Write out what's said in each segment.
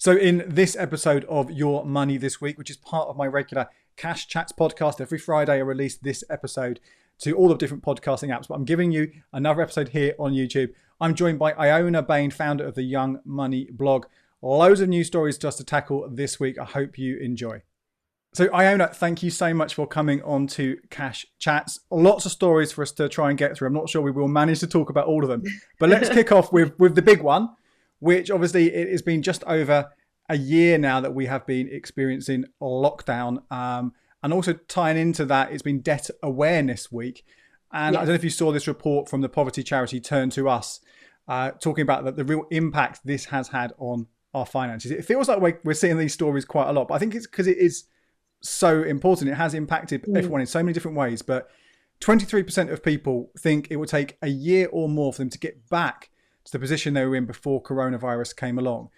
So in this episode of Your Money This Week, which is part of my regular Cash Chats podcast, every Friday I release this episode to all the different podcasting apps, but I'm giving you another episode here on YouTube. I'm joined by Iona Bain, founder of the Young Money blog. Loads of news stories just to tackle this week. I hope you enjoy. So Iona, thank you so much for coming on to Cash Chats. Lots of stories for us to try and get through. I'm not sure we will manage to talk about all of them, but let's kick off with the big one, which obviously it has been just over a year now that we have been experiencing lockdown. And also tying into that, it's been Debt Awareness Week. And I don't know if you saw this report from the poverty charity Turn to Us, talking about the real impact this has had on our finances. It feels like we're seeing these stories quite a lot, but I think it's because it is so important. It has impacted everyone in so many different ways. But 23% of people think it would take a year or more for them to get back to the position they were in before coronavirus came along.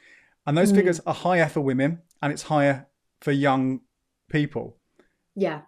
And those figures are higher for women and it's higher for young people. Yeah.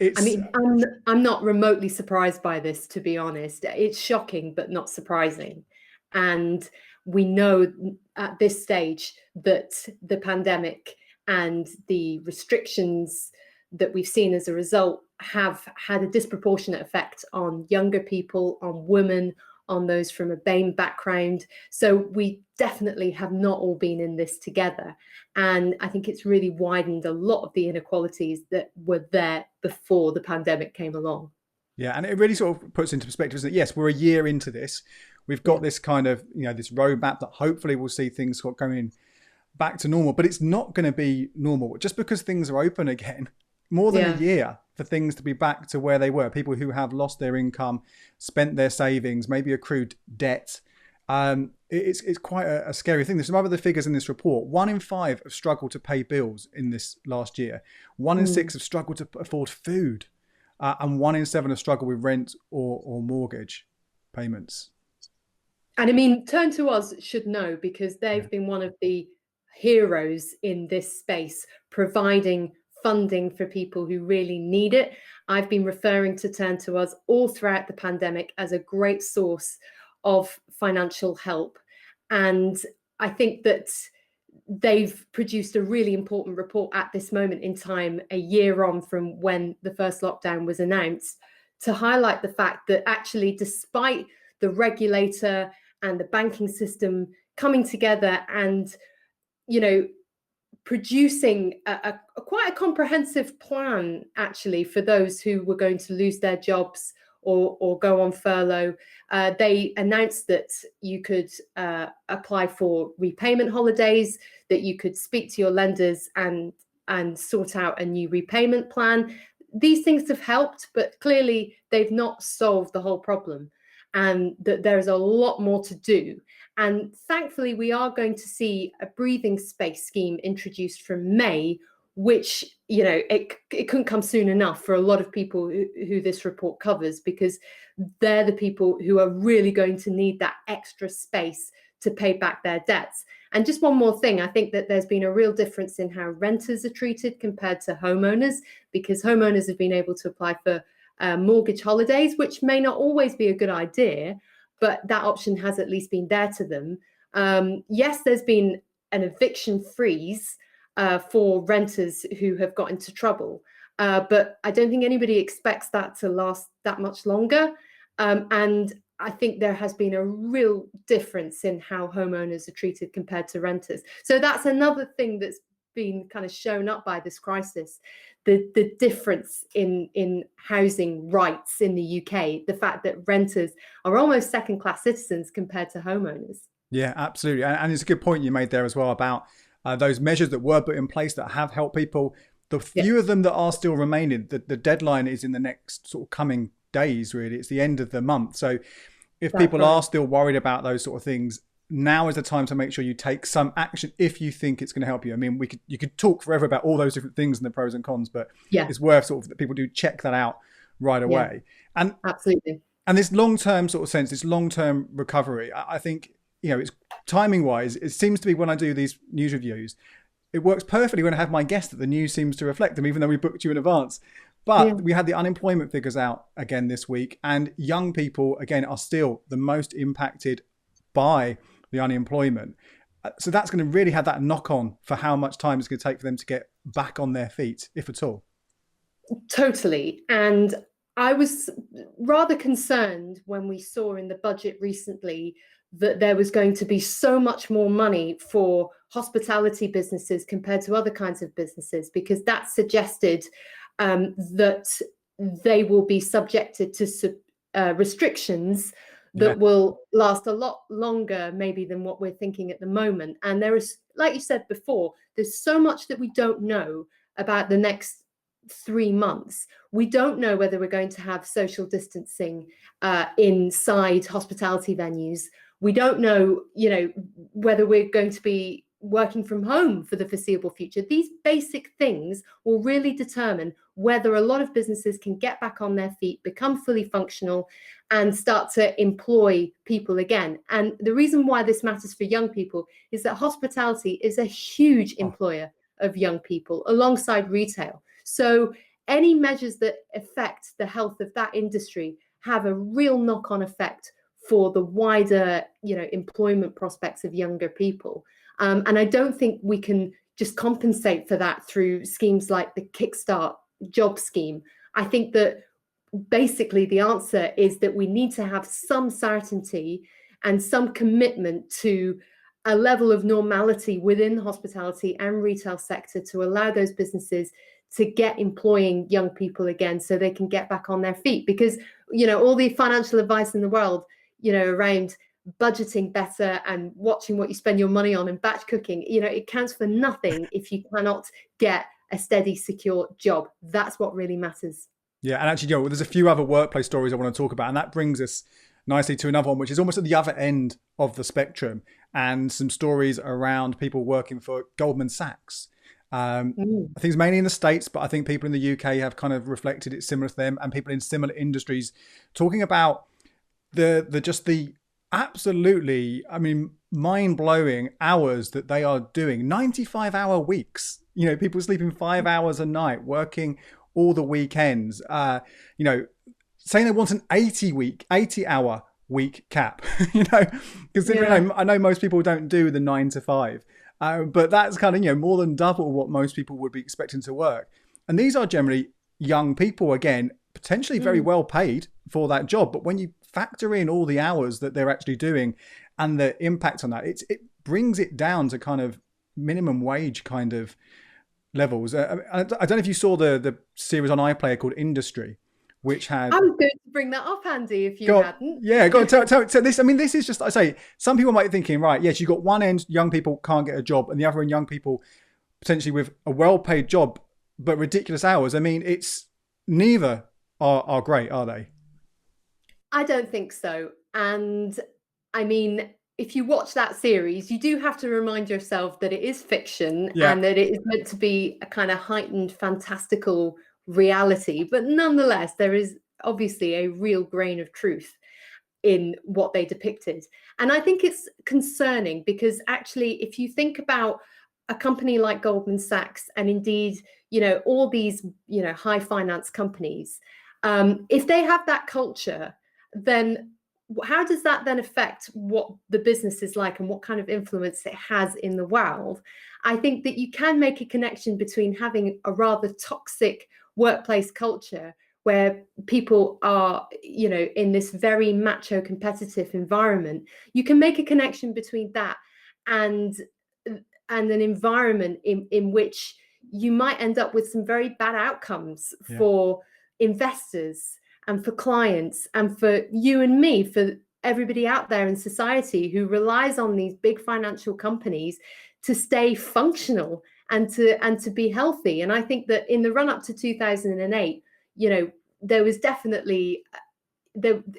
I'm not remotely surprised by this, to be honest. It's shocking, but not surprising. And we know at this stage that the pandemic and the restrictions that we've seen as a result have had a disproportionate effect on younger people, on women, on those from a BAME background. So we definitely have not all been in this together. And I think it's really widened a lot of the inequalities that were there before the pandemic came along. Yeah, and it really sort of puts into perspective, isn't it? Yes, we're a year into this. We've got this kind of, this roadmap that hopefully we'll see things going back to normal, but it's not going to be normal. Just because things are open again, more than a year for things to be back to where they were. People who have lost their income, spent their savings, maybe accrued debt. It's quite a scary thing. There's some other figures in this report. 1 in 5 have struggled to pay bills in this last year. 1 in 6 have struggled to afford food. And 1 in 7 have struggled with rent or mortgage payments. And I mean, Turn to Us should know, because they've been one of the heroes in this space, providing funding for people who really need it. I've been referring to Turn to Us all throughout the pandemic as a great source of financial help. And I think that they've produced a really important report at this moment in time, a year on from when the first lockdown was announced, to highlight the fact that actually, despite the regulator and the banking system coming together and, producing quite a comprehensive plan, actually, for those who were going to lose their jobs or go on furlough. They announced that you could apply for repayment holidays, that you could speak to your lenders and sort out a new repayment plan. These things have helped, but clearly they've not solved the whole problem, and that there's a lot more to do. And thankfully, we are going to see a breathing space scheme introduced from May, which, it couldn't come soon enough for a lot of people who this report covers, because they're the people who are really going to need that extra space to pay back their debts. And just one more thing, I think that there's been a real difference in how renters are treated compared to homeowners, because homeowners have been able to apply for mortgage holidays, which may not always be a good idea, but that option has at least been there to them. Yes, there's been an eviction freeze for renters who have got into trouble, but I don't think anybody expects that to last that much longer. And I think there has been a real difference in how homeowners are treated compared to renters. So that's another thing that's been kind of shown up by this crisis, the difference in housing rights in the UK, the fact that renters are almost second-class citizens compared to homeowners. Yeah, absolutely. And it's a good point you made there as well about those measures that were put in place that have helped people. The few of them that are still remaining, the deadline is in the next sort of coming days, really. It's the end of the month. So if people are still worried about those sort of things, now is the time to make sure you take some action if you think it's going to help you. I mean, you could talk forever about all those different things and the pros and cons, but it's worth sort of that people do check that out right away. And absolutely. And this long-term sort of sense, this long-term recovery, I think, it's timing wise, it seems to be when I do these news reviews, it works perfectly when I have my guest that the news seems to reflect them, even though we booked you in advance. But we had the unemployment figures out again this week, and young people, again, are still the most impacted by the unemployment. So that's going to really have that knock on for how much time it's going to take for them to get back on their feet, if at all. Totally. And I was rather concerned when we saw in the budget recently that there was going to be so much more money for hospitality businesses compared to other kinds of businesses, because that suggested that they will be subjected to restrictions that will last a lot longer maybe than what we're thinking at the moment. And there is, like you said before, there's so much that we don't know about the next 3 months. We don't know whether we're going to have social distancing inside hospitality venues. We don't know, whether we're going to be working from home for the foreseeable future. These basic things will really determine whether a lot of businesses can get back on their feet, become fully functional, and start to employ people again. And the reason why this matters for young people is that hospitality is a huge employer of young people alongside retail. So any measures that affect the health of that industry have a real knock-on effect for the wider, employment prospects of younger people. And I don't think we can just compensate for that through schemes like the Kickstart job scheme. I think that basically the answer is that we need to have some certainty and some commitment to a level of normality within the hospitality and retail sector to allow those businesses to get employing young people again so they can get back on their feet. Because, all the financial advice in the world, around budgeting better and watching what you spend your money on and batch cooking, it counts for nothing if you cannot get a steady, secure job. That's what really matters. Yeah, and actually, there's a few other workplace stories I want to talk about, and that brings us nicely to another one, which is almost at the other end of the spectrum, and some stories around people working for Goldman Sachs. I think it's mainly in the States, but I think people in the UK have kind of reflected it similar to them, and people in similar industries talking about the absolutely, mind-blowing hours that they are doing. 95-hour weeks. People sleeping 5 hours a night, working all the weekends. Saying they want an 80-hour week cap. Considering I know most people don't do the 9 to 5. But that's kind of, more than double what most people would be expecting to work. And these are generally young people, again, potentially very well paid for that job. But when you factor in all the hours that they're actually doing and the impact on that, it brings it down to kind of minimum wage kind of levels. I don't know if you saw the series on iPlayer called Industry, which had... I was going to bring that up, Andy, if you hadn't. Yeah, go on, tell this. This is just, I say, some people might be thinking, right, yes, you've got one end, young people can't get a job, and the other end, young people potentially with a well-paid job, but ridiculous hours. It's neither are great, are they? I don't think so. And if you watch that series, you do have to remind yourself that it is fiction and that it is meant to be a kind of heightened, fantastical reality. But nonetheless, there is obviously a real grain of truth in what they depicted. And I think it's concerning because actually, if you think about a company like Goldman Sachs and indeed, all these, high finance companies, if they have that culture, then how does that then affect what the business is like and what kind of influence it has in the world? I think that you can make a connection between having a rather toxic workplace culture where people are, in this very macho competitive environment. You can make a connection between that and an environment in which you might end up with some very bad outcomes for investors and for clients and for you and me, for everybody out there in society who relies on these big financial companies to stay functional and to be healthy. And I think that in the run up to 2008, there was definitely,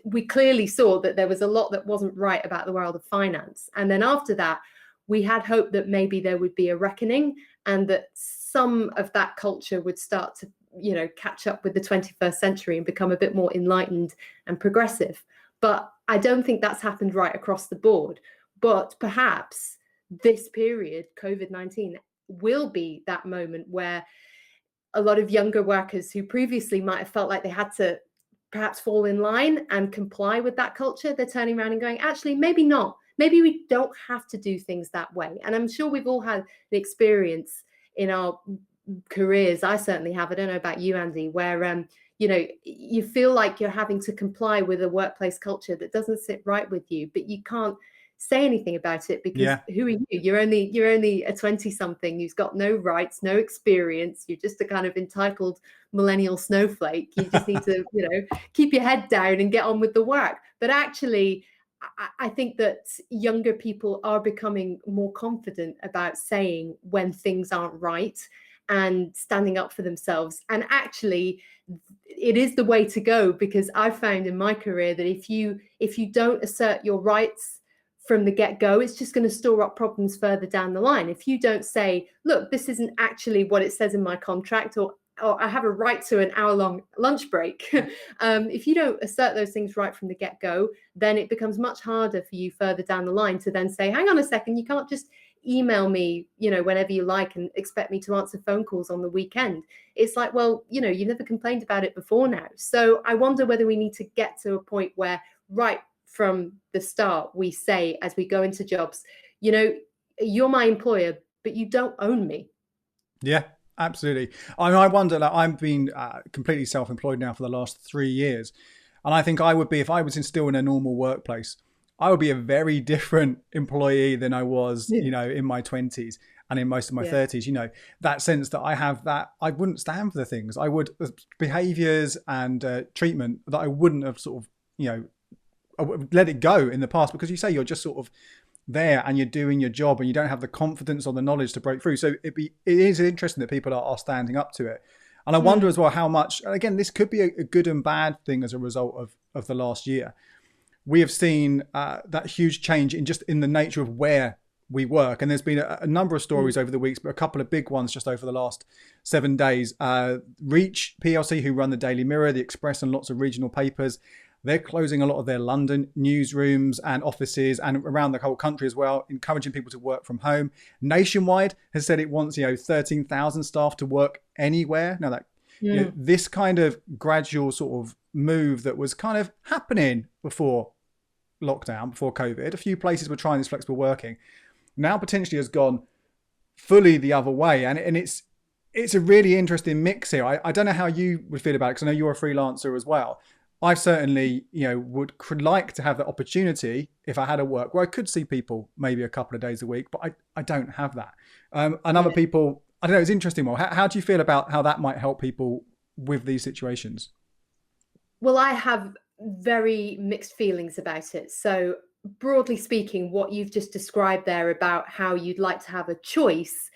we clearly saw that there was a lot that wasn't right about the world of finance. And then after that, we had hope that maybe there would be a reckoning and that some of that culture would start to catch up with the 21st century and become a bit more enlightened and progressive. But I don't think that's happened right across the board. But perhaps this period, COVID-19, will be that moment where a lot of younger workers who previously might have felt like they had to perhaps fall in line and comply with that culture, they're turning around and going, actually, maybe not. maybe we don't have to do things that way. And I'm sure we've all had an experience in our careers. I certainly have. I don't know about you, Andy, where you feel like you're having to comply with a workplace culture that doesn't sit right with you, but you can't say anything about it because who are you? You're only a 20-something who's got no rights, no experience. You're just a kind of entitled millennial snowflake. You just need to, keep your head down and get on with the work. But actually, I think that younger people are becoming more confident about saying when things aren't right and standing up for themselves. And actually, it is the way to go, because I've found in my career that if you don't assert your rights from the get-go, it's just going to store up problems further down the line. If you don't say, look, this isn't actually what it says in my contract, or I have a right to an hour-long lunch break. If you don't assert those things right from the get-go, then it becomes much harder for you further down the line to then say, hang on a second, you can't just email me, whenever you like and expect me to answer phone calls on the weekend. It's like, well, you've never complained about it before now. So I wonder whether we need to get to a point where right from the start, we say, as we go into jobs, you're my employer, but you don't own me. Yeah, absolutely. I wonder, I've been completely self-employed now for the last 3 years. And I think I would be, if I was still in a normal workplace, I would be a very different employee than I was, in my 20s and in most of my 30s. That sense that I have, that I wouldn't stand for the things. I would, behaviors and treatment that I wouldn't have sort of, I would let it go in the past, because you say you're just sort of there and you're doing your job and you don't have the confidence or the knowledge to break through. So it is interesting that people are standing up to it. And I wonder as well how much, and again, this could be a good and bad thing as a result of the last year. We have seen that huge change in the nature of where we work. And there's been a number of stories over the weeks, but a couple of big ones just over the last 7 days. Reach PLC, who run the Daily Mirror, the Express, and lots of regional papers, they're closing a lot of their London newsrooms and offices and around the whole country as well, encouraging people to work from home. Nationwide has said it wants 13,000 staff to work anywhere. Now that this kind of gradual sort of move that was kind of happening before lockdown, before COVID, a few places were trying this flexible working, now potentially has gone fully the other way. And it's a really interesting mix here. I don't know how you would feel about it, because I know you're a freelancer as well. I certainly, could like to have the opportunity, if I had a work where I could see people maybe a couple of days a week, but I don't have that. And other people, I don't know, it's interesting. Well, how do you feel about how that might help people with these situations? Well, I have very mixed feelings about it. So broadly speaking, what you've just described there about how you'd like to have a choice,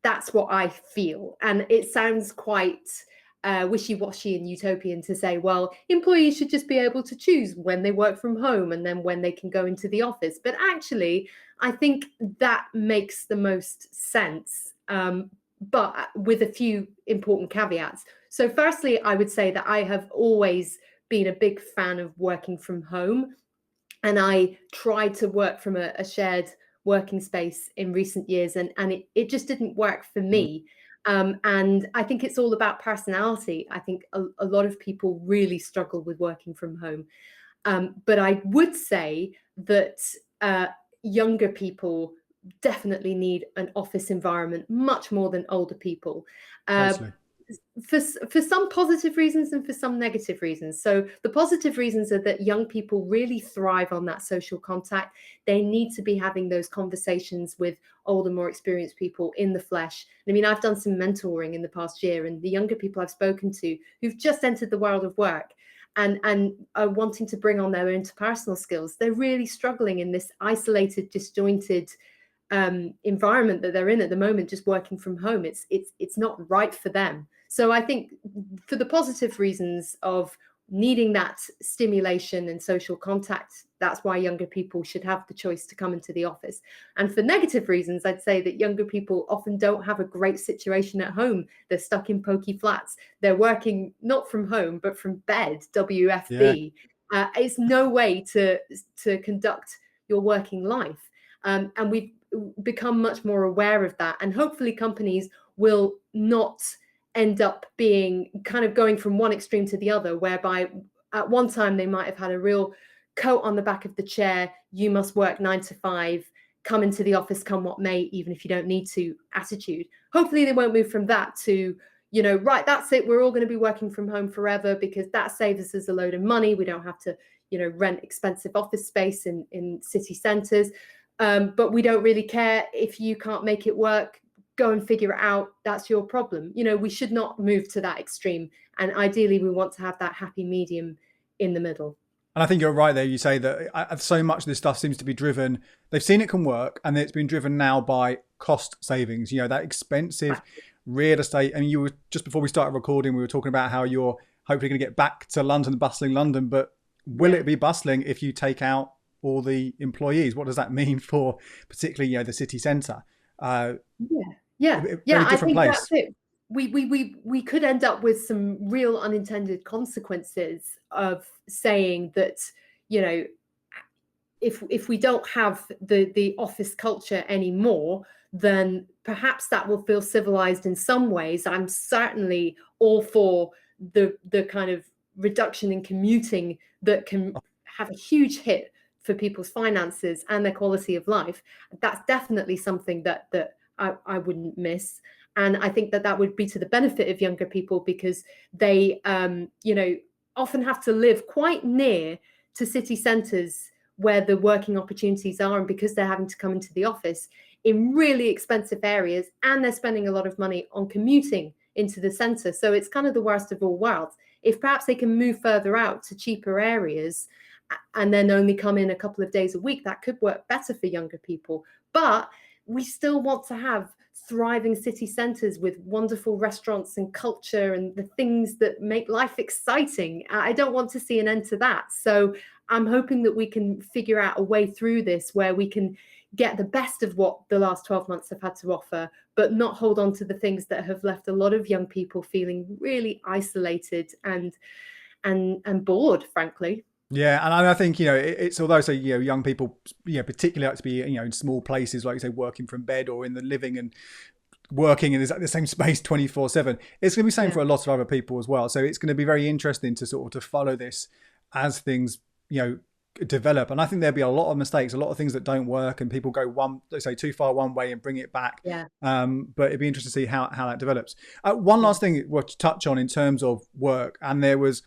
that's what I feel. And it sounds quite wishy-washy and utopian to say, well, employees should just be able to choose when they work from home and then when they can go into the office. But actually, I think that makes the most sense, but with a few important caveats. So firstly, I would say that I have always been a big fan of working from home, and I tried to work from a shared working space in recent years, and it just didn't work for me. And I think it's all about personality. I think a lot of people really struggle with working from home. But I would say that younger people definitely need an office environment much more than older people. Totally. For some positive reasons and for some negative reasons. So the positive reasons are that young people really thrive on that social contact. They need to be having those conversations with older, more experienced people in the flesh. I mean, I've done some mentoring in the past year, and the younger people I've spoken to who've just entered the world of work and are wanting to bring on their interpersonal skills, they're really struggling in this isolated, disjointed environment that they're in at the moment, just working from home. It's not right for them. So I think for the positive reasons of needing that stimulation and social contact, that's why younger people should have the choice to come into the office. And for negative reasons, I'd say that younger people often don't have a great situation at home. They're stuck in pokey flats. They're working not from home, but from bed, WFB. It's no way to conduct your working life. And we've become much more aware of that. And hopefully companies will not end up being kind of going from one extreme to the other, whereby at one time they might have had a real coat on the back of the chair, you must work 9 to 5, come into the office, come what may, even if you don't need to attitude. Hopefully they won't move from that to, right, that's it, we're all going to be working from home forever because that saves us a load of money. We don't have to, rent expensive office space in city centres. But we don't really care if you can't make it work. Go and figure it out. That's your problem. We should not move to that extreme. And ideally, we want to have that happy medium in the middle. And I think you're right there. You say that so much of this stuff seems to be driven. They've seen it can work, and it's been driven now by cost savings. That expensive real estate. I mean, you were just before we started recording, we were talking about how you're hopefully going to get back to London, bustling London. But will it be bustling if you take out all the employees? What does that mean for particularly the city centre? I think place. that's it. We could end up with some real unintended consequences of saying that, if we don't have the office culture anymore, then perhaps that will feel civilized in some ways. I'm certainly all for the kind of reduction in commuting that can have a huge hit for people's finances and their quality of life. That's definitely something that I wouldn't miss. And I think that would be to the benefit of younger people because they, often have to live quite near to city centres where the working opportunities are. And because they're having to come into the office in really expensive areas and they're spending a lot of money on commuting into the centre. So it's kind of the worst of all worlds. If perhaps they can move further out to cheaper areas and then only come in a couple of days a week, that could work better for younger people. But we still want to have thriving city centres with wonderful restaurants and culture and the things that make life exciting. I don't want to see an end to that. So I'm hoping that we can figure out a way through this where we can get the best of what the last 12 months have had to offer, but not hold on to the things that have left a lot of young people feeling really isolated and bored, frankly. Yeah, and I think it's although young people particularly like to be in small places, like you say, working from bed or in the living and working in the same space 24/7. It's going to be the same for a lot of other people as well. So it's going to be very interesting to sort of to follow this as things develop. And I think there'll be a lot of mistakes, a lot of things that don't work, and people go too far one way and bring it back. Yeah. But it'd be interesting to see how that develops. One last thing we'll touch on in terms of work, and there was.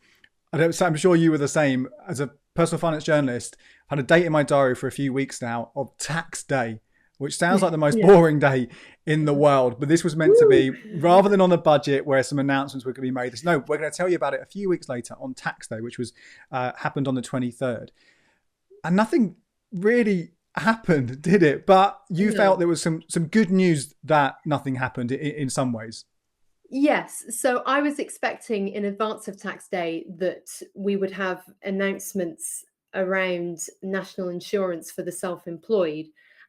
I'm sure you were the same. As a personal finance journalist, I've had a date in my diary for a few weeks now of tax day, which sounds like the most boring day in the world. But this was meant to be, rather than on the budget where some announcements were going to be made, we're going to tell you about it a few weeks later on tax day, which was happened on the 23rd. And nothing really happened, did it? But you felt there was some good news that nothing happened in some ways. Yes. So I was expecting in advance of tax day that we would have announcements around national insurance for the self-employed.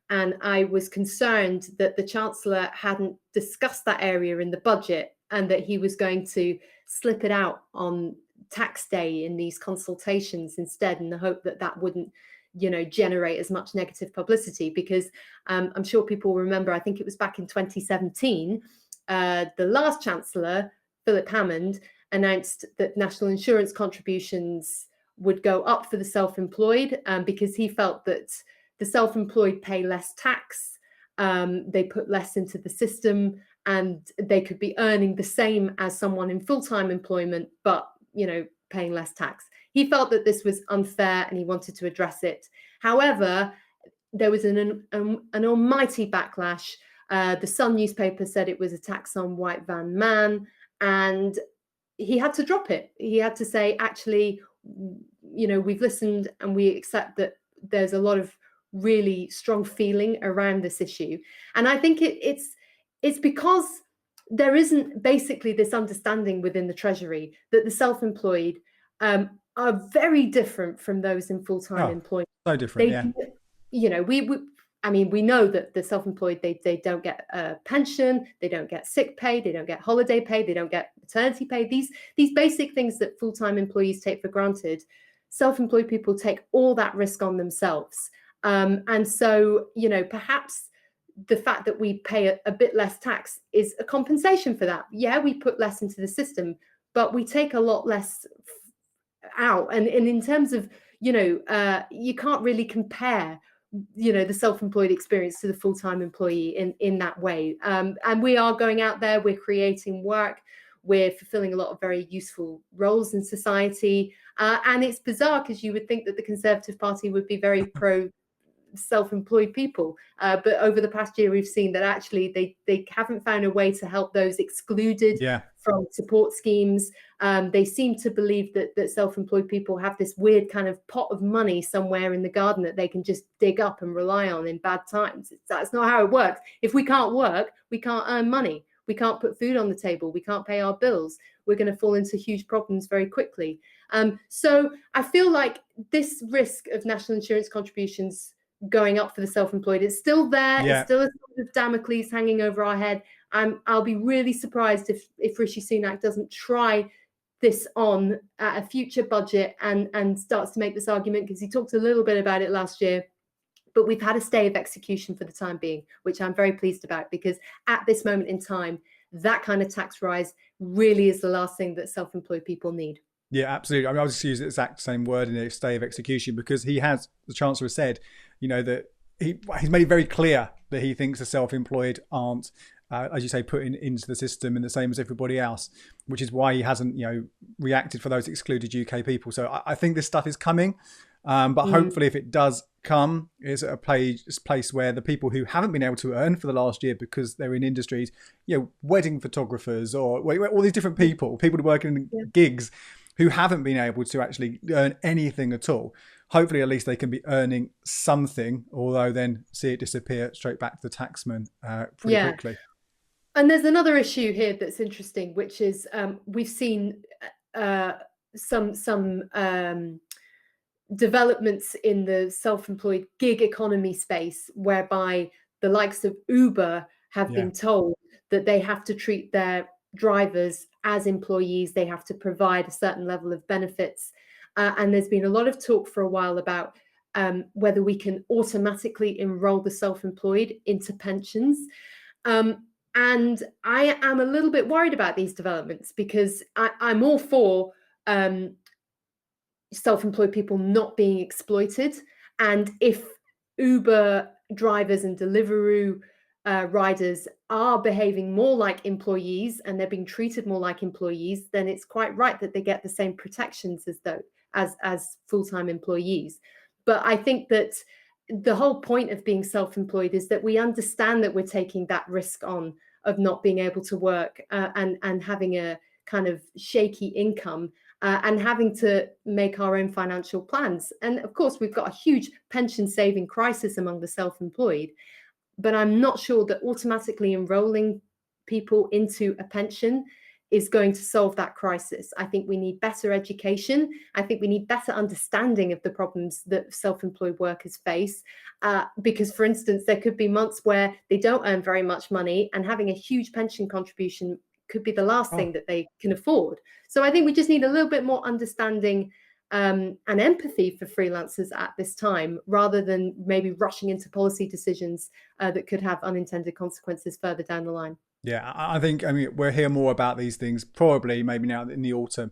And I was concerned that the Chancellor hadn't discussed that area in the budget and that he was going to slip it out on tax day in these consultations instead, in the hope that that wouldn't generate as much negative publicity. Because I'm sure people remember, I think it was back in 2017, the last Chancellor, Philip Hammond, announced that national insurance contributions would go up for the self-employed because he felt that the self-employed pay less tax, they put less into the system, and they could be earning the same as someone in full-time employment, but paying less tax. He felt that this was unfair and he wanted to address it. However, there was an almighty backlash. The Sun newspaper said it was a tax on white van man, and he had to drop it. He had to say, actually, we've listened and we accept that there's a lot of really strong feeling around this issue. And I think it's because there isn't basically this understanding within the Treasury that the self-employed are very different from those in full-time employment. So different, we know that the self-employed, they don't get a pension, they don't get sick pay, they don't get holiday pay, they don't get maternity pay. These basic things that full-time employees take for granted, self-employed people take all that risk on themselves. And so, perhaps the fact that we pay a bit less tax is a compensation for that. Yeah, we put less into the system, but we take a lot less out. And in terms of, you can't really compare the self-employed experience to the full-time employee in that way. And we are going out there, we're creating work, we're fulfilling a lot of very useful roles in society. And it's bizarre because you would think that the Conservative Party would be very pro self-employed people, but over the past year we've seen that actually they haven't found a way to help those excluded from support schemes. They seem to believe that self-employed people have this weird kind of pot of money somewhere in the garden that they can just dig up and rely on in bad times. That's not how it works. If we can't work, we can't earn money, we can't put food on the table, we can't pay our bills, we're going to fall into huge problems very quickly. So I feel like this risk of national insurance contributions going up for the self-employed, it's still there. It's still a sort of Damocles hanging over our head. I'll be really surprised if Rishi Sunak doesn't try this on at a future budget and starts to make this argument, because he talked a little bit about it last year. But we've had a stay of execution for the time being, which I'm very pleased about, because at this moment in time, that kind of tax rise really is the last thing that self-employed people need. Yeah, absolutely. I mean, I'll just use the exact same word in a stay of execution, because he has, the Chancellor has said, that he's made it very clear that he thinks the self-employed aren't, as you say, put into the system and the same as everybody else, which is why he hasn't, reacted for those excluded UK people. So I think this stuff is coming, but hopefully if it does come, it's a place where the people who haven't been able to earn for the last year because they're in industries, wedding photographers or all these different people working in gigs who haven't been able to actually earn anything at all. Hopefully, at least they can be earning something, although then see it disappear straight back to the taxman pretty quickly. And there's another issue here that's interesting, which is we've seen some developments in the self-employed gig economy space, whereby the likes of Uber have been told that they have to treat their drivers as employees, they have to provide a certain level of benefits. And there's been a lot of talk for a while about whether we can automatically enroll the self-employed into pensions. And I am a little bit worried about these developments, because I'm all for self-employed people not being exploited. And if Uber drivers and Deliveroo riders are behaving more like employees and they're being treated more like employees, then it's quite right that they get the same protections as full-time employees. But I think that the whole point of being self-employed is that we understand that we're taking that risk on of not being able to work and having a kind of shaky income and having to make our own financial plans. And of course, we've got a huge pension saving crisis among the self-employed, but I'm not sure that automatically enrolling people into a pension is going to solve that crisis. I think we need better education. I think we need better understanding of the problems that self-employed workers face. Because, for instance, there could be months where they don't earn very much money, and having a huge pension contribution could be the last thing that they can afford. So I think we just need a little bit more understanding and empathy for freelancers at this time, rather than maybe rushing into policy decisions that could have unintended consequences further down the line. Yeah, I think, we'll hear more about these things probably maybe now in the autumn.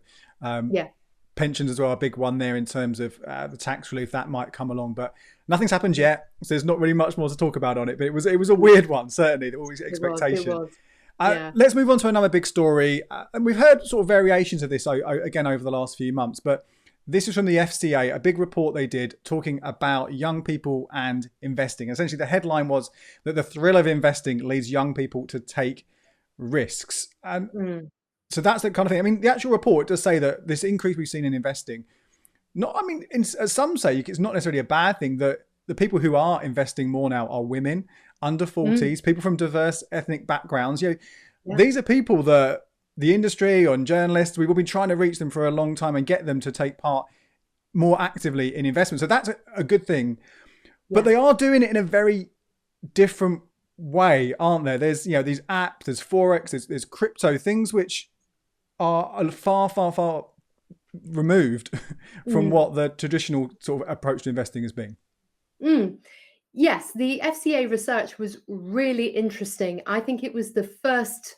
Pensions as well, a big one there in terms of the tax relief that might come along, but nothing's happened yet, so there's not really much more to talk about on it. But it was a weird one, certainly, the always expectation. It was. Let's move on to another big story, and we've heard sort of variations of this again over the last few months, but this is from the FCA, a big report they did talking about young people and investing. Essentially, the headline was that the thrill of investing leads young people to take risks. And so that's the kind of thing. The actual report does say that this increase we've seen in investing, some say it's not necessarily a bad thing, that the people who are investing more now are women, under 40s, people from diverse ethnic backgrounds. These are people that the industry and journalists, we've all been trying to reach them for a long time and get them to take part more actively in investment. So that's a good thing. But they are doing it in a very different way, aren't there? There's, these apps, there's Forex, there's crypto, things which are far, far, far removed from what the traditional sort of approach to investing has been. Yes, the FCA research was really interesting. I think it was the first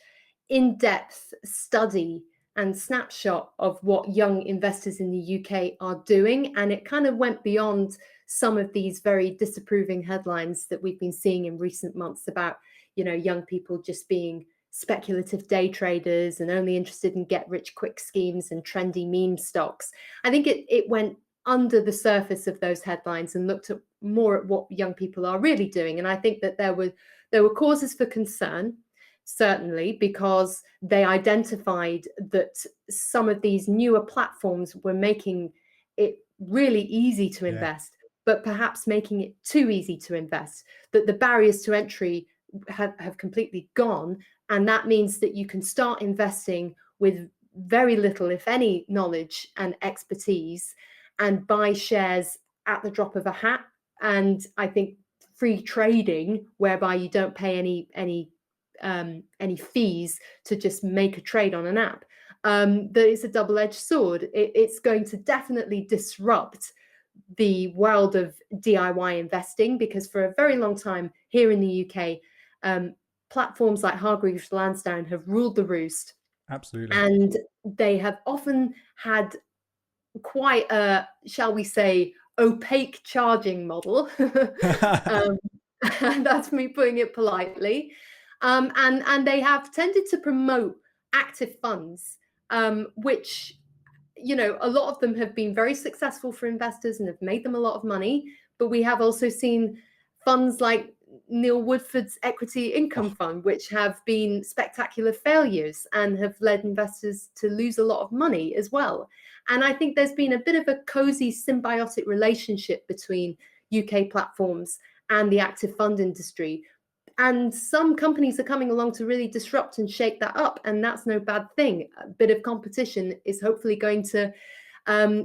in-depth study and snapshot of what young investors in the UK are doing. And it kind of went beyond some of these very disapproving headlines that we've been seeing in recent months about, young people just being speculative day traders and only interested in get rich quick schemes and trendy meme stocks. I think it went under the surface of those headlines and looked at more at what young people are really doing. And I think that there were causes for concern, certainly, because they identified that some of these newer platforms were making it really easy to invest, but perhaps making it too easy to invest, that the barriers to entry have completely gone. And that means that you can start investing with very little, if any, knowledge and expertise and buy shares at the drop of a hat. And I think free trading, whereby you don't pay any fees to just make a trade on an app, that is a double-edged sword. It's going to definitely disrupt the world of DIY investing, because for a very long time here in the UK, platforms like Hargreaves Lansdown have ruled the roost. Absolutely. And they have often had quite a, shall we say, opaque charging model. That's me putting it politely. And they have tended to promote active funds, which, a lot of them have been very successful for investors and have made them a lot of money. But we have also seen funds like Neil Woodford's Equity Income Fund, which have been spectacular failures and have led investors to lose a lot of money as well. And I think there's been a bit of a cozy symbiotic relationship between UK platforms and the active fund industry. And some companies are coming along to really disrupt and shake that up. And that's no bad thing. A bit of competition is hopefully going to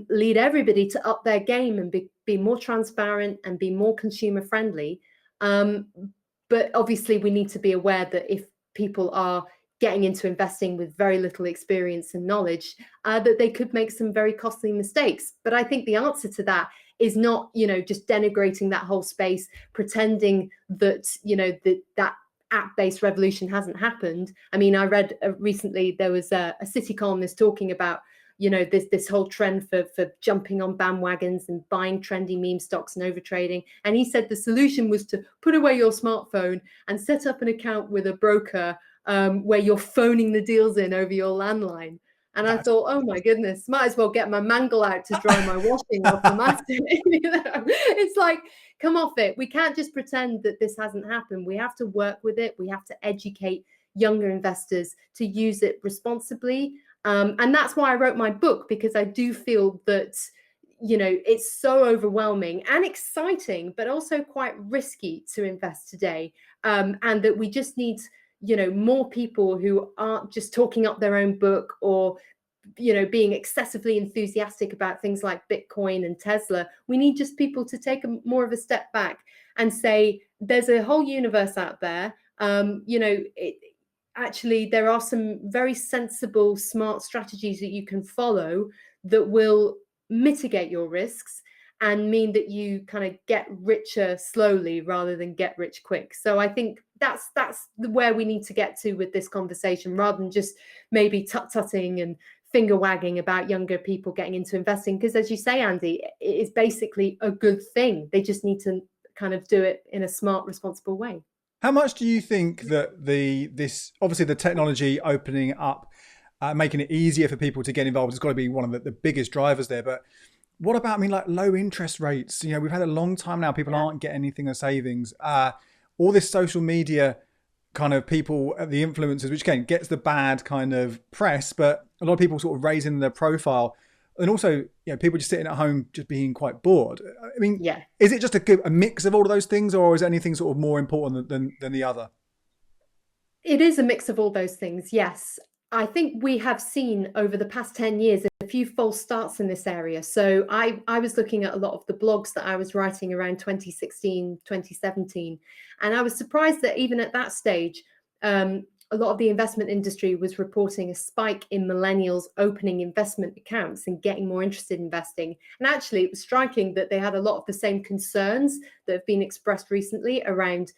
lead everybody to up their game and be more transparent and be more consumer friendly. But obviously we need to be aware that if people are getting into investing with very little experience and knowledge, that they could make some very costly mistakes. But I think the answer to that is not, just denigrating that whole space, pretending that, that app-based revolution hasn't happened. I mean, I read recently there was a City columnist talking about, this whole trend for jumping on bandwagons and buying trendy meme stocks and overtrading. And he said the solution was to put away your smartphone and set up an account with a broker where you're phoning the deals in over your landline. And I thought, oh my goodness, might as well get my mangle out to dry my washing off the mat. It's like, come off it. We can't just pretend that this hasn't happened. We have to work with it. We have to educate younger investors to use it responsibly. And that's why I wrote my book, because I do feel that, it's so overwhelming and exciting, but also quite risky to invest today. And that we just need, more people who aren't just talking up their own book or, being excessively enthusiastic about things like Bitcoin and Tesla. We need just people to take more of a step back and say, there's a whole universe out there. Actually, there are some very sensible, smart strategies that you can follow that will mitigate your risks and mean that you kind of get richer slowly rather than get rich quick. So I think that's where we need to get to with this conversation, rather than just maybe tut-tutting and finger wagging about younger people getting into investing. Because as you say, Andy, it is basically a good thing. They just need to kind of do it in a smart, responsible way. How much do you think that this obviously the technology opening up, making it easier for people to get involved has got to be one of the biggest drivers there? But what about, I mean, like low interest rates? We've had a long time now. People aren't getting anything as savings. All this social media kind of people, the influencers, which again gets the bad kind of press, but a lot of people sort of raising their profile. And also, people just sitting at home, just being quite bored. I mean, Is it just a mix of all of those things, or is anything sort of more important than the other? It is a mix of all those things, yes. I think we have seen over the past 10 years a few false starts in this area. So I was looking at a lot of the blogs that I was writing around 2016, 2017, and I was surprised that even at that stage, a lot of the investment industry was reporting a spike in millennials opening investment accounts and getting more interested in investing. And actually, it was striking that they had a lot of the same concerns that have been expressed recently around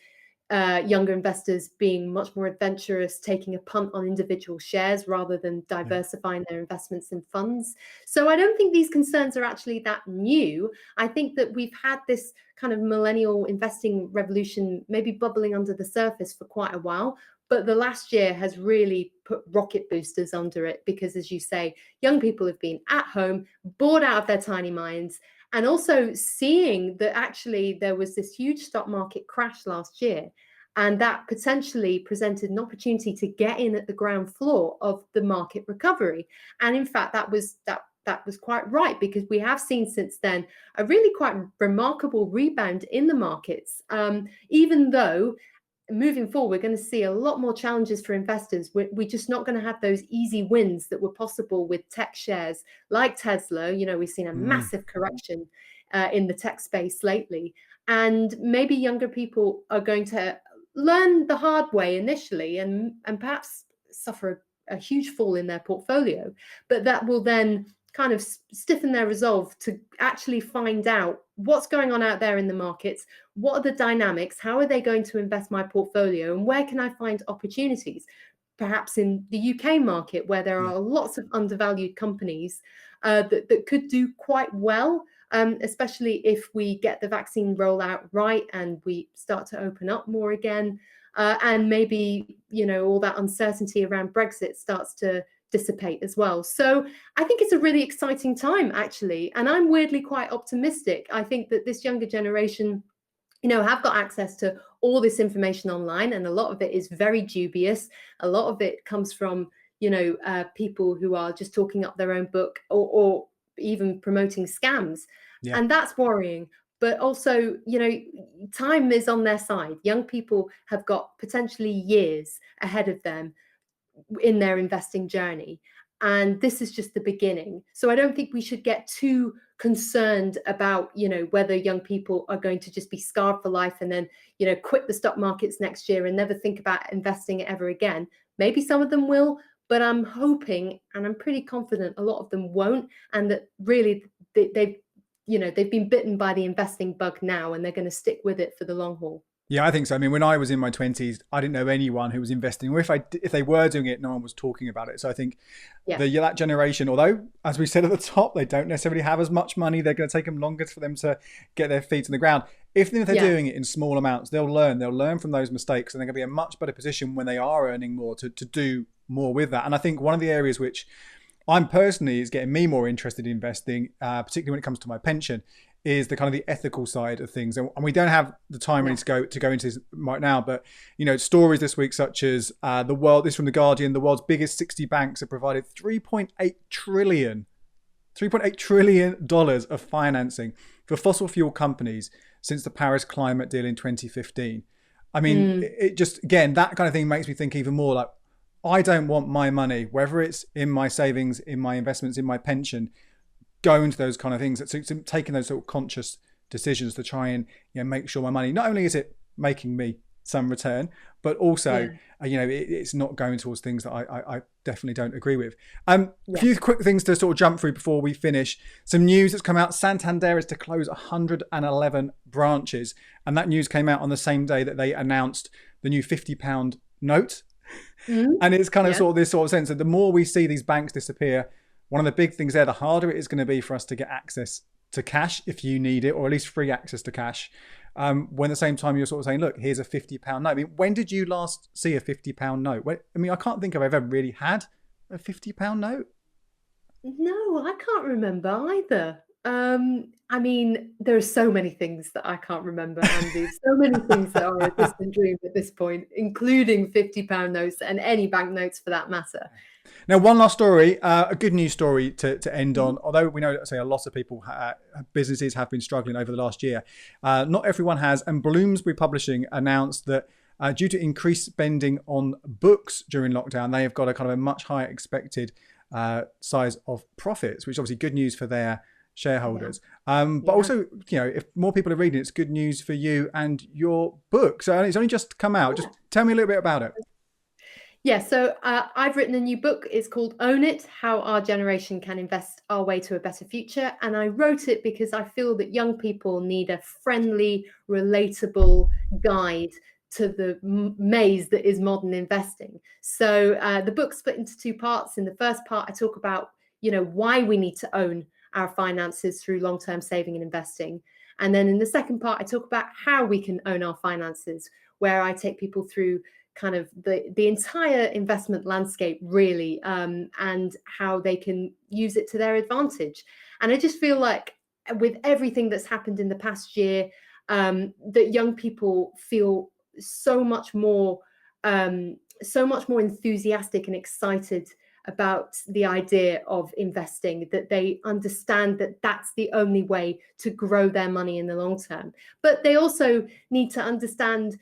younger investors being much more adventurous, taking a punt on individual shares rather than diversifying their investments in funds. So I don't think these concerns are actually that new. I think that we've had this kind of millennial investing revolution maybe bubbling under the surface for quite a while. But the last year has really put rocket boosters under it because, as you say, young people have been at home, bored out of their tiny minds, and also seeing that actually there was this huge stock market crash last year. And that potentially presented an opportunity to get in at the ground floor of the market recovery. And in fact, that was quite right, because we have seen since then a really quite remarkable rebound in the markets, even though moving forward, we're going to see a lot more challenges for investors. We're just not going to have those easy wins that were possible with tech shares like Tesla. We've seen a massive correction in the tech space lately. And maybe younger people are going to learn the hard way initially and perhaps suffer a huge fall in their portfolio. But that will then kind of stiffen their resolve to actually find out what's going on out there in the markets, what are the dynamics, how are they going to invest my portfolio, and where can I find opportunities, perhaps in the UK market where there are lots of undervalued companies that could do quite well, especially if we get the vaccine rollout right and we start to open up more again, and maybe all that uncertainty around Brexit starts to dissipate as well. So I think it's a really exciting time, actually, and I'm weirdly quite optimistic. I think that this younger generation have got access to all this information online, and a lot of it is very dubious. A lot of it comes from people who are just talking up their own book or even promoting scams, and that's worrying. But also, time is on their side. Young people have got potentially years ahead of them in their investing journey, and this is just the beginning. So I don't think we should get too concerned about whether young people are going to just be scarred for life and then quit the stock markets next year and never think about investing ever again. Maybe some of them will, but I'm hoping, and I'm pretty confident a lot of them won't, and that really they've been bitten by the investing bug now, and they're going to stick with it for the long haul. Yeah, I think so. I mean, when I was in my 20s, I didn't know anyone who was investing, or if they were doing it, no one was talking about it. So I think that generation, although, as we said at the top, they don't necessarily have as much money, they're going to take them longer for them to get their feet on the ground. If they're doing it in small amounts, they'll learn from those mistakes, and they're going to be in a much better position when they are earning more to do more with that. And I think one of the areas which I'm personally is getting me more interested in investing, particularly when it comes to my pension, is the kind of the ethical side of things. And we don't have the time really to go into this right now, but stories this week such as this is from The Guardian, the world's biggest 60 banks have provided $3.8 trillion of financing for fossil fuel companies since the Paris climate deal in 2015. I mean, it just, again, that kind of thing makes me think even more like, I don't want my money, whether it's in my savings, in my investments, in my pension, going to those kind of things. So taking those sort of conscious decisions to try and make sure my money, not only is it making me some return, but also it's not going towards things that I definitely don't agree with. A few quick things to sort of jump through before we finish. Some news that's come out: Santander is to close 111 branches, and that news came out on the same day that they announced the new £50 note. And it's kind of sort of this sort of sense that the more we see these banks disappear, one of the big things there, the harder it is going to be for us to get access to cash if you need it, or at least free access to cash. When at the same time you're sort of saying, look, here's a £50 note. I mean, when did you last see a £50 note? I can't think I've ever really had a £50 note. No, I can't remember either. I mean, there are so many things that I can't remember, Andy. So many things that are a distant dream at this point, including £50 notes and any banknotes for that matter. Now, one last story, a good news story to end on. Although we know, a lot of people, businesses have been struggling over the last year. Not everyone has. And Bloomsbury Publishing announced that due to increased spending on books during lockdown, they have got a kind of a much higher expected size of profits, which is obviously good news for their shareholders. But also, if more people are reading, it's good news for you and your book. So it's only just come out. Just tell me a little bit about it. Yeah, so I've written a new book. It's called Own It, How Our Generation Can Invest Our Way to a Better Future. And I wrote it because I feel that young people need a friendly, relatable guide to the maze that is modern investing. So the book's split into two parts. In the first part, I talk about, why we need to own our finances through long-term saving and investing. And then in the second part, I talk about how we can own our finances, where I take people through kind of the entire investment landscape, really, and how they can use it to their advantage. And I just feel like with everything that's happened in the past year, that young people feel so much more enthusiastic and excited about the idea of investing, that they understand that that's the only way to grow their money in the long term. But they also need to understand,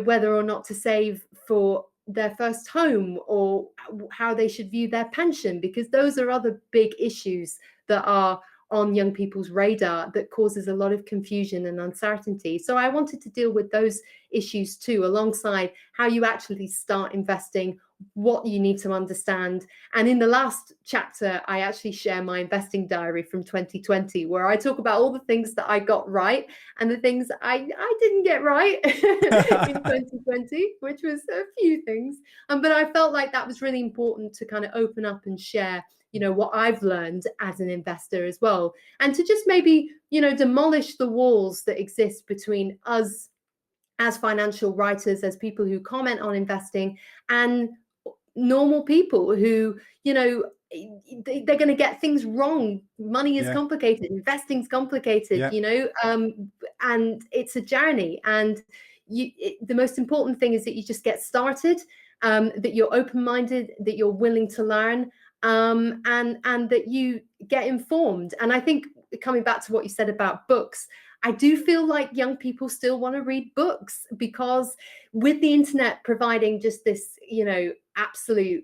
whether or not to save for their first home, or how they should view their pension, because those are other big issues that are on young people's radar that causes a lot of confusion and uncertainty. So I wanted to deal with those issues too, alongside how you actually start investing, what you need to understand. And in the last chapter, I actually share my investing diary from 2020, where I talk about all the things that I got right and the things I didn't get right in 2020, which was a few things. But I felt like that was really important to kind of open up and share, what I've learned as an investor as well. And to just maybe, demolish the walls that exist between us as financial writers, as people who comment on investing, and normal people who, they're going to get things wrong. Money is complicated, investing's complicated, and it's a journey. And the most important thing is that you just get started, that you're open-minded, that you're willing to learn, and that you get informed. And I think, coming back to what you said about books, I do feel like young people still want to read books, because with the internet providing just this, absolute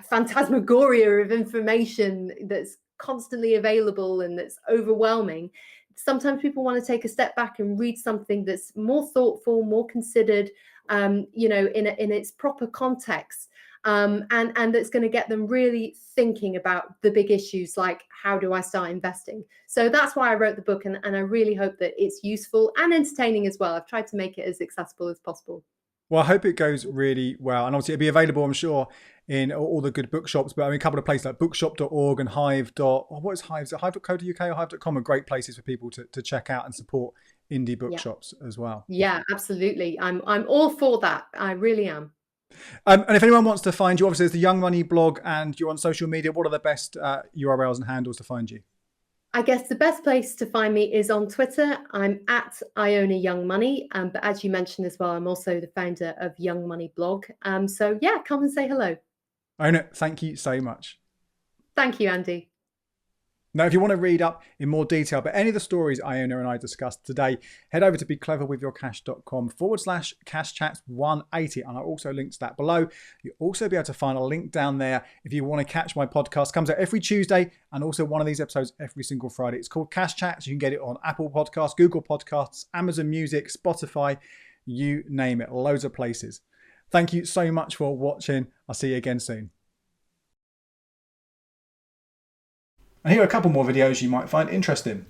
phantasmagoria of information that's constantly available and that's overwhelming, sometimes people want to take a step back and read something that's more thoughtful, more considered, in its proper context. And that's going to get them really thinking about the big issues, like, how do I start investing? So that's why I wrote the book, and I really hope that it's useful and entertaining as well. I've tried to make it as accessible as possible. Well, I hope it goes really well. And obviously it'll be available, I'm sure, in all the good bookshops. But I mean, a couple of places like bookshop.org and Hive. What is Hive? Is it hive.co.uk or hive.com are great places for people to check out and support indie bookshops as well. Yeah, absolutely. I'm all for that. I really am. And if anyone wants to find you, obviously there's the Young Money blog and you're on social media. What are the best URLs and handles to find you? I guess the best place to find me is on Twitter. I'm at Iona Young Money. But as you mentioned as well, I'm also the founder of Young Money blog. So yeah, come and say hello. Iona, thank you so much. Thank you, Andy. Now, if you want to read up in more detail about any of the stories Iona and I discussed today, head over to becleverwithyourcash.com/cashchats180. And I'll also link to that below. You'll also be able to find a link down there if you want to catch my podcast. It comes out every Tuesday and also one of these episodes every single Friday. It's called Cash Chats. You can get it on Apple Podcasts, Google Podcasts, Amazon Music, Spotify, you name it, loads of places. Thank you so much for watching. I'll see you again soon. And here are a couple more videos you might find interesting.